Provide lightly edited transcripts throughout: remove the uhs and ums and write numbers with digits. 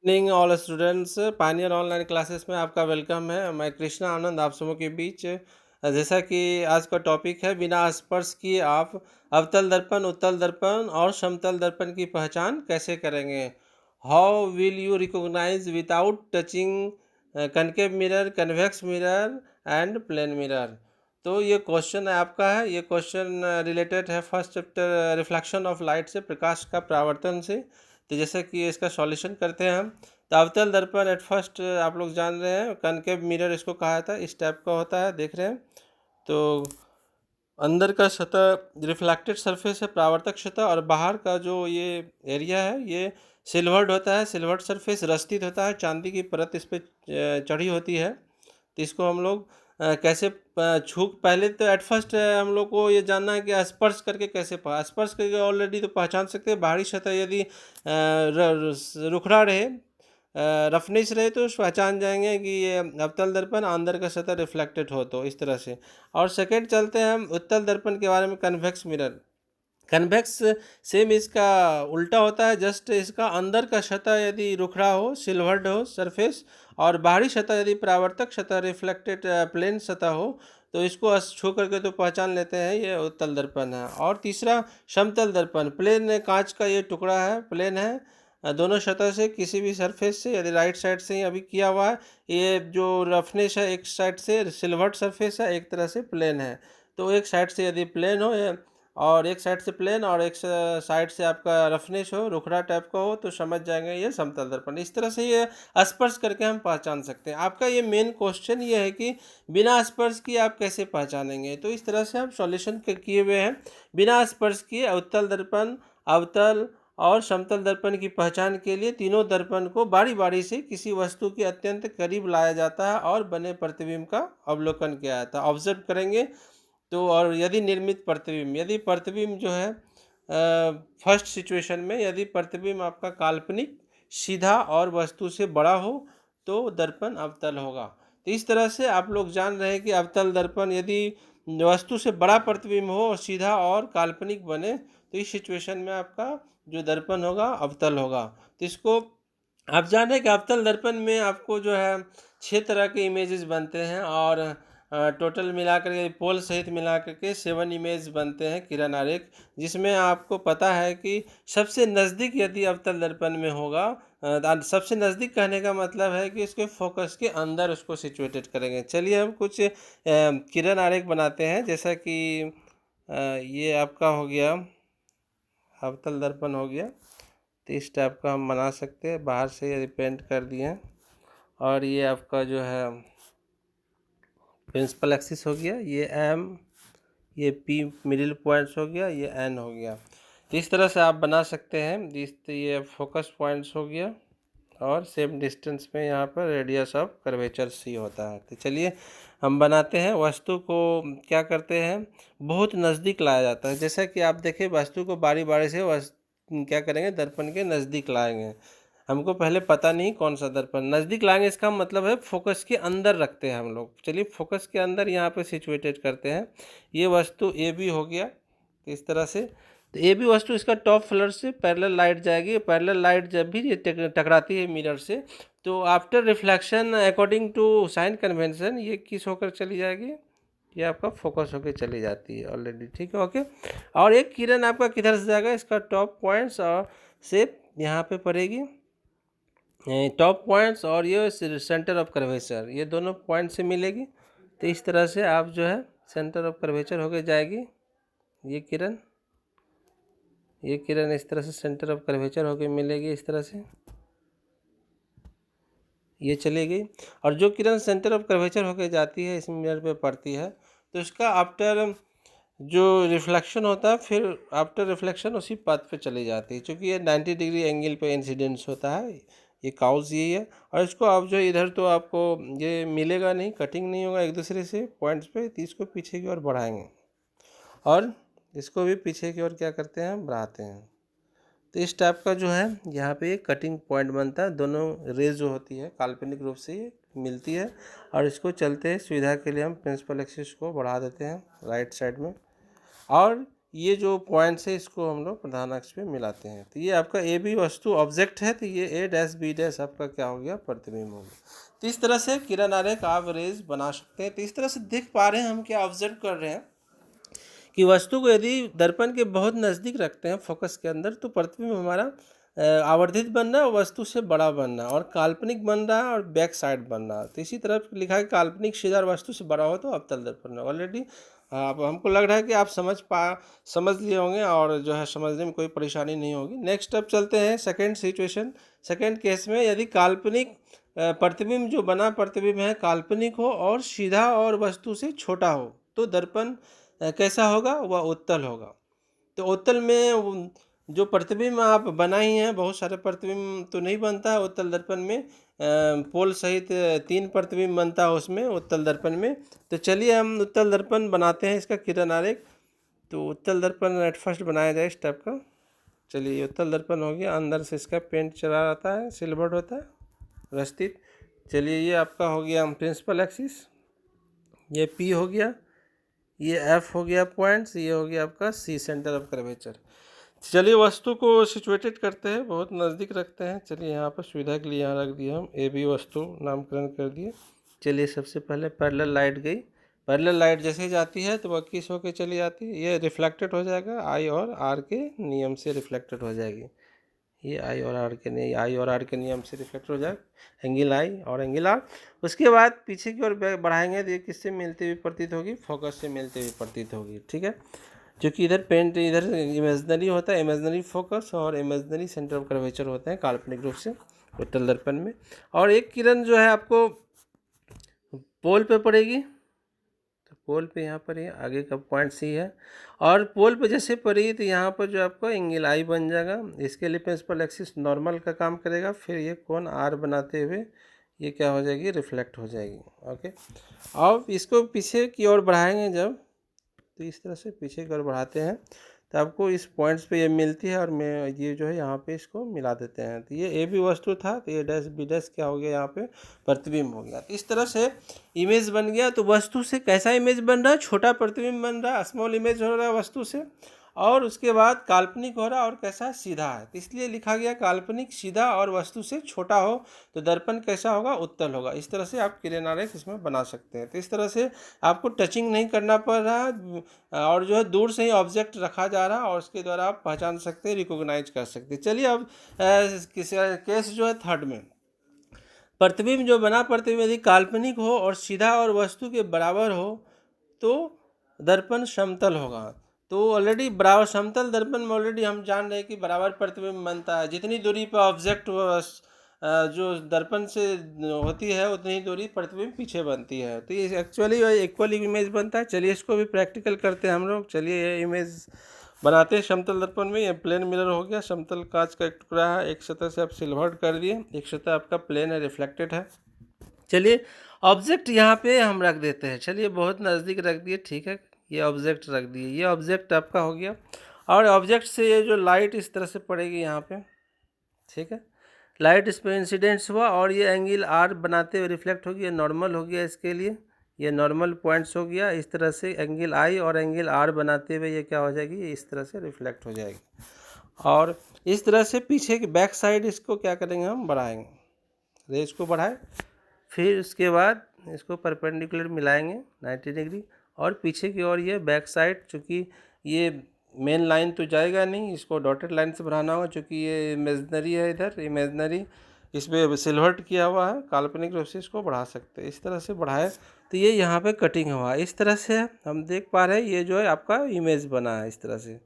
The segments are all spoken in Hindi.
Evening all students Pioneer online classes में आपका वेलकम है। मैं कृष्णा आनंद आप सबों के बीच जैसा कि आज का टॉपिक है बिना स्पर्श किए आप अवतल दर्पण, उत्तल दर्पण और समतल दर्पण की पहचान कैसे करेंगे। How will you recognise without touching concave mirror, convex mirror and plane mirror. तो ये क्वेश्चन आपका है। ये क्वेश्चन रिलेटेड है first chapter reflection of light से, प्रकाश का परावर्तन से। तो जैसे कि इसका सॉल्यूशन करते हैं हम। तो अवतल दर्पण एट फर्स्ट आप लोग जान रहे हैं, कनकेव मिरर इसको कहा था, इस टाइप का होता है, देख रहे हैं। तो अंदर का सतह रिफ्लेक्टेड सरफेस है, परावर्तक सतह, और बाहर का जो ये एरिया है ये सिल्वर्ड होता है। सिल्वर्ड सरफेस रस्तित होता है, चांदी की परत इस पर चढ़ी होती है। तो इसको हम लोग कैसे छू, पहले तो एट फर्स्ट हम लोग को ये जानना है कि स्पर्श करके कैसे स्पर्श करके ऑलरेडी तो पहचान सकते हैं। बाहरी सतह यदि रुखड़ा रहे, रफनेस रहे, तो पहचान जाएंगे कि ये अवतल दर्पण, अंदर का सतह रिफ्लेक्टेड हो, तो इस तरह से। और सेकेंड चलते हैं हम उत्तल दर्पण के बारे में, कन्वेक्स मिरर। कन्वेक्स सेम इसका उल्टा होता है, जस्ट इसका अंदर का सतह यदि रुखड़ा हो, सिल्वर्ड हो सरफेस, और बाहरी सतह यदि परावर्तक सतह रिफ्लेक्टेड प्लेन सतह हो, तो इसको छू करके तो पहचान लेते हैं ये उत्तल दर्पण है। और तीसरा समतल दर्पण, प्लेन कांच का ये टुकड़ा है, प्लेन है, दोनों सतह से किसी भी सरफेस से, यदि राइट साइड से ही अभी किया हुआ है, ये जो रफनेस है एक साइड से सिल्वर्ड सरफेस है, एक तरह से प्लेन है। तो एक साइड से यदि प्लेन हो और एक साइड से प्लेन और एक साइड से आपका रफनेस हो, रुखड़ा टाइप का हो, तो समझ जाएंगे ये समतल दर्पण। इस तरह से ये स्पर्श करके हम पहचान सकते हैं। आपका ये मेन क्वेश्चन ये है कि बिना स्पर्श किए आप कैसे पहचानेंगे। तो इस तरह से हम सॉल्यूशन किए हुए हैं। बिना स्पर्श किए उत्तल दर्पण, अवतल और समतल दर्पण की पहचान के लिए तीनों दर्पण को बारी बारी से किसी वस्तु के अत्यंत करीब लाया जाता है और बने प्रतिबिंब का अवलोकन किया जाता है, ऑब्जर्व करेंगे। तो और यदि निर्मित प्रतिबिंब, यदि प्रतिबिंब जो है फर्स्ट सिचुएशन में यदि प्रतिबिंब आपका काल्पनिक, सीधा और वस्तु से बड़ा हो, तो दर्पण अवतल होगा। तो इस तरह से आप लोग जान रहे हैं कि अवतल दर्पण यदि वस्तु से बड़ा प्रतिबिंब हो और सीधा और काल्पनिक बने, तो इस सिचुएशन में आपका जो दर्पण होगा अवतल होगा। तो इसको आप जान रहे हैं कि अवतल दर्पण में आपको जो है 6 तरह के इमेजेस बनते हैं, और टोटल मिलाकर के पोल सहित मिलाकर के 7 इमेज बनते हैं, किरण आरेख। जिसमें आपको पता है कि सबसे नज़दीक यदि अवतल दर्पण में होगा, सबसे नज़दीक कहने का मतलब है कि इसके फोकस के अंदर उसको सिचुएटेड करेंगे। चलिए हम कुछ किरण आरेख बनाते हैं। जैसा कि ये आपका हो गया अवतल दर्पण हो गया, तो इस टाइप का हम बना सकते हैं। बाहर से यदि पेंट कर दिए हैं, और ये आपका जो है प्रिंसिपल एक्सिस हो गया, ये एम, ये पी मिडिल पॉइंट्स हो गया, ये एन हो गया। तो इस तरह से आप बना सकते हैं। ये फोकस पॉइंट्स हो गया, और सेम डिस्टेंस में यहाँ पर रेडियस ऑफ कर्वेचर सी होता है। तो चलिए हम बनाते हैं। वस्तु को क्या करते हैं, बहुत नज़दीक लाया जाता है। जैसा कि आप देखें, वस्तु को बारी बारी से क्या करेंगे, दर्पण के नज़दीक लाएंगे। हमको पहले पता नहीं कौन सा दर्पण नज़दीक लाएंगे, इसका मतलब है फोकस के अंदर रखते हैं हम लोग। चलिए फोकस के अंदर यहाँ पे सिचुएटेड करते हैं। ये वस्तु ए बी हो गया, तो इस तरह से। तो ए बी वस्तु, इसका टॉप फ्लोर से पैरेलल लाइट जाएगी। पैरेलल लाइट जब भी ये टकराती है मिरर से, तो after reflection according to sign convention ये किस होकर चली जाएगी, ये आपका फोकस होकर चली जाती है ऑलरेडी। ठीक है, ओके। और एक किरण आपका किधर से जाएगा, इसका टॉप पॉइंट्स और से यहाँ पे पड़ेगी, टॉप पॉइंट्स और ये सेंटर ऑफ कर्वेचर, ये दोनों पॉइंट से मिलेगी। तो इस तरह से आप जो है सेंटर ऑफ कर्वेचर होके जाएगी। ये किरण इस तरह से सेंटर ऑफ कर्वेचर होके मिलेगी, इस तरह से ये चली गई। और जो किरण सेंटर ऑफ कर्वेचर होके जाती है, इस मिरर पे पड़ती है, तो इसका आफ्टर जो रिफ्लेक्शन होता है, फिर आफ्टर रिफ्लेक्शन उसी पाथ पे चली जाती है। क्योंकि ये 90 डिग्री एंगल पे इंसिडेंस होता है, ये काउज यही है। और इसको आप जो इधर तो आपको ये मिलेगा नहीं, कटिंग नहीं होगा एक दूसरे से पॉइंट्स पे, तो इसको पीछे की ओर बढ़ाएंगे, और इसको भी पीछे की ओर क्या करते हैं, बढ़ाते हैं। तो इस टाइप का जो है यहाँ पे एक कटिंग पॉइंट बनता है। दोनों रेज जो होती है काल्पनिक रूप से ये मिलती है, और इसको चलते सुविधा के लिए हम प्रिंसिपल एक्सिस को बढ़ा देते हैं राइट साइड में। और ये जो पॉइंट्स है इसको हम लोग प्रधान अक्ष पे मिलाते हैं। तो ये आपका ए बी वस्तु ऑब्जेक्ट है, तो ये ए डैश बी डैश आपका क्या हो गया, प्रतिबिंब हो गया। तो इस तरह से किरण आरेख आप रेज बना सकते हैं। तो इस तरह से देख पा रहे हैं हम क्या ऑब्जर्व कर रहे हैं कि वस्तु को यदि दर्पण के बहुत नज़दीक रखते हैं फोकस के अंदर, तो प्रतिबिंब हमारा आवर्धित बन रहा है, वस्तु से बड़ा बन रहा है, और काल्पनिक बन रहा है और बैक साइड बन रहा है। तो इसी तरह लिखा है काल्पनिक सीधा वस्तु से बड़ा हो तो अवतल दर्पण। ऑलरेडी आप, हमको लग रहा है कि आप समझ लिए होंगे और जो है समझने में कोई परेशानी नहीं होगी। नेक्स्ट स्टेप चलते हैं सेकेंड सिचुएशन। सेकेंड केस में यदि काल्पनिक प्रतिबिंब जो बना प्रतिबिंब है काल्पनिक हो और सीधा और वस्तु से छोटा हो, तो दर्पण कैसा होगा, वह उत्तल होगा। तो उत्तल में जो प्रतिबिंब आप बनाई हैं, बहुत सारे प्रतिबिंब तो नहीं बनता है उत्तल दर्पण में, पोल सहित 3 प्रतिबिंब बनता है उसमें उत्तल दर्पण में। तो चलिए हम उत्तल दर्पण बनाते हैं, इसका किरण आरेख। तो उत्तल दर्पण एट फर्स्ट बनाया जाए इस टाइप का। चलिए उत्तल दर्पण हो गया, अंदर से इसका पेंट चला रहता है, सिल्वर्ड होता है व्यवस्थित। चलिए ये आपका हो गया प्रिंसिपल एक्सिस, ये पी हो गया, ये एफ हो गया पॉइंट्स, ये हो गया आपका सी सेंटर ऑफ कर्वेचर। चलिए वस्तु को सिचुएटेड करते हैं, बहुत नज़दीक रखते हैं। चलिए यहाँ पर सुविधा के लिए यहाँ रख दिया हम ए बी वस्तु नामकरण कर दिए। चलिए सबसे पहले पैरेलल लाइट गई, पैरेलल लाइट जैसे ही जाती है तो वह किस होके चली जाती है, ये रिफ्लेक्टेड हो जाएगा, आई और आर के नियम से रिफ्लेक्टेड हो जाएगी। ये आई और आर के नियम से रिफ्लेक्ट हो जाए, एंगल आई और एंगल आर। उसके बाद पीछे की ओर बढ़ाएंगे तो ये किससे मिलती हुई प्रतीत होगी, फोकस से मिलती हुई प्रतीत होगी। ठीक है, क्योंकि इधर पेंट इधर इमेजनरी होता है, इमेजनरी फोकस और इमेजनरी सेंटर ऑफ कर्वेचर होते हैं काल्पनिक रूप से उत्तल दर्पण में। और एक किरण जो है आपको पोल पे पड़ेगी, तो पोल पे यहाँ पर ये आगे का पॉइंट सी है, और पोल पे जैसे पड़ी तो यहाँ पर जो आपको एंगल आई बन जाएगा। इसके लिए प्रिंसिपल एक्सिस नॉर्मल का काम करेगा, फिर ये कोण आर बनाते हुए ये क्या हो जाएगी, रिफ्लेक्ट हो जाएगी। ओके, अब इसको पीछे की ओर बढ़ाएंगे जब, तो इस तरह से पीछे की ओर बढ़ाते हैं तो आपको इस पॉइंट्स पे ये मिलती है, और मैं ये जो है यहाँ पे इसको मिला देते हैं। तो ये ए बी वस्तु था, तो ए डैश बी डैश क्या हो गया, यहाँ पे प्रतिबिंब हो गया। तो इस तरह से इमेज बन गया। तो वस्तु से कैसा इमेज बन रहा है, छोटा प्रतिबिंब बन रहा है, स्मॉल इमेज हो रहा है वस्तु से, और उसके बाद काल्पनिक हो रहा है और कैसा, सीधा है। तो इसलिए लिखा गया काल्पनिक सीधा और वस्तु से छोटा हो तो दर्पण कैसा होगा, उत्तल होगा। इस तरह से आप किरण आरेख इसमें बना सकते हैं। तो इस तरह से आपको टचिंग नहीं करना पड़ रहा और जो है दूर से ही ऑब्जेक्ट रखा जा रहा है और उसके द्वारा आप पहचान सकते हैं, रिकॉग्नाइज कर सकते हैं। चलिए अब केस जो है थर्ड में, प्रतिबिंब जो बना प्रतिबिंब यदि काल्पनिक हो और सीधा और वस्तु के बराबर हो तो दर्पण समतल होगा। तो ऑलरेडी बराबर समतल दर्पण में ऑलरेडी हम जान रहे हैं कि बराबर प्रतिबिंब बनता है। जितनी दूरी पर ऑब्जेक्ट जो दर्पण से होती है उतनी ही दूरी प्रतिबिंब पीछे बनती है। तो ये एक्चुअली इक्वल इमेज बनता है। चलिए इसको भी प्रैक्टिकल करते हैं हम लोग। चलिए ये इमेज बनाते हैं समतल दर्पण में। ये प्लेन मिरर हो गया, समतल कांच का एक टुकड़ा है, एक सतह से आप सिल्वर्ड कर दिए, एक सतह आपका प्लेन है, रिफ्लेक्टेड है। चलिए ऑब्जेक्ट यहाँ पे हम रख देते हैं। चलिए बहुत नज़दीक रख दिए, ठीक है, ये ऑब्जेक्ट रख दिए, ये ऑब्जेक्ट आपका हो गया। और ऑब्जेक्ट से ये जो लाइट इस तरह से पड़ेगी यहाँ पे, ठीक है, लाइट इस पर इंसिडेंट्स हुआ और ये एंगल आर बनाते हुए रिफ्लेक्ट हो गया, नॉर्मल हो गया इसके लिए, ये नॉर्मल पॉइंट्स हो गया। इस तरह से एंगल आई और एंगल आर बनाते हुए ये क्या हो जाएगी, ये इस तरह से रिफ्लेक्ट हो जाएगी। और इस तरह से पीछे की बैक साइड इसको क्या करेंगे, हम बढ़ाएंगे, रेज को बढ़ाए, फिर उसके बाद इसको परपेंडिकुलर मिलाएंगे 90 डिग्री, और पीछे की ओर ये बैक साइड, चूँकि ये मेन लाइन तो जाएगा नहीं, इसको डॉटेड लाइन से बढ़ाना होगा, चूँकि ये इमेजनरी है, इधर इमेजनरी इसमें सिल्वर्ट किया हुआ है, काल्पनिक रूप से इसको बढ़ा सकते हैं। इस तरह से बढ़ाए तो ये यहाँ पे कटिंग हुआ, इस तरह से हम देख पा रहे हैं ये जो है आपका इमेज बना है इस तरह से।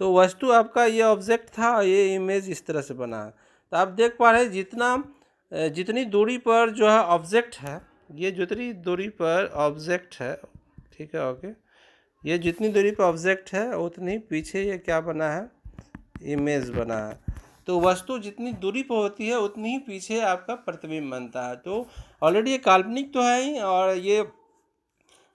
तो वस्तु आपका ये ऑब्जेक्ट था, ये इमेज इस तरह से बना है। तो आप देख पा रहे हैं जितनी दूरी पर जो है ऑब्जेक्ट है, ये जितनी दूरी पर ऑब्जेक्ट है, ठीक है, ओके, ये जितनी दूरी पर ऑब्जेक्ट है उतनी पीछे ये क्या बना है, इमेज बना है। तो वस्तु जितनी दूरी पर होती है उतनी ही पीछे आपका प्रतिबिंब बनता है। तो ऑलरेडी ये काल्पनिक तो है ही, और ये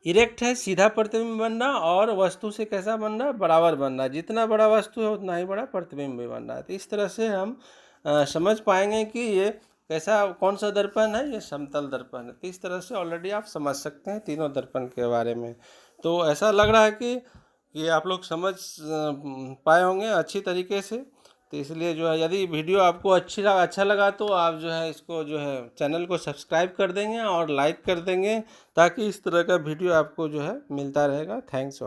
इरेक्ट है, सीधा प्रतिबिंब बन रहा, और वस्तु से कैसा बन रहा है, बराबर बन रहा है। जितना बड़ा वस्तु है उतना ही बड़ा प्रतिबिंब भी बन रहा है। तो इस तरह से हम समझ पाएंगे कि ये कैसा, कौन सा दर्पण है, ये समतल दर्पण है। तो इस तरह से ऑलरेडी आप समझ सकते हैं तीनों दर्पण के बारे में। तो ऐसा लग रहा है कि ये आप लोग समझ पाए होंगे अच्छी तरीके से। तो इसलिए जो है, यदि वीडियो आपको अच्छा लगा तो आप जो है इसको जो है चैनल को सब्सक्राइब कर देंगे और लाइक कर देंगे, ताकि इस तरह का वीडियो आपको जो है मिलता रहेगा। थैंक्स।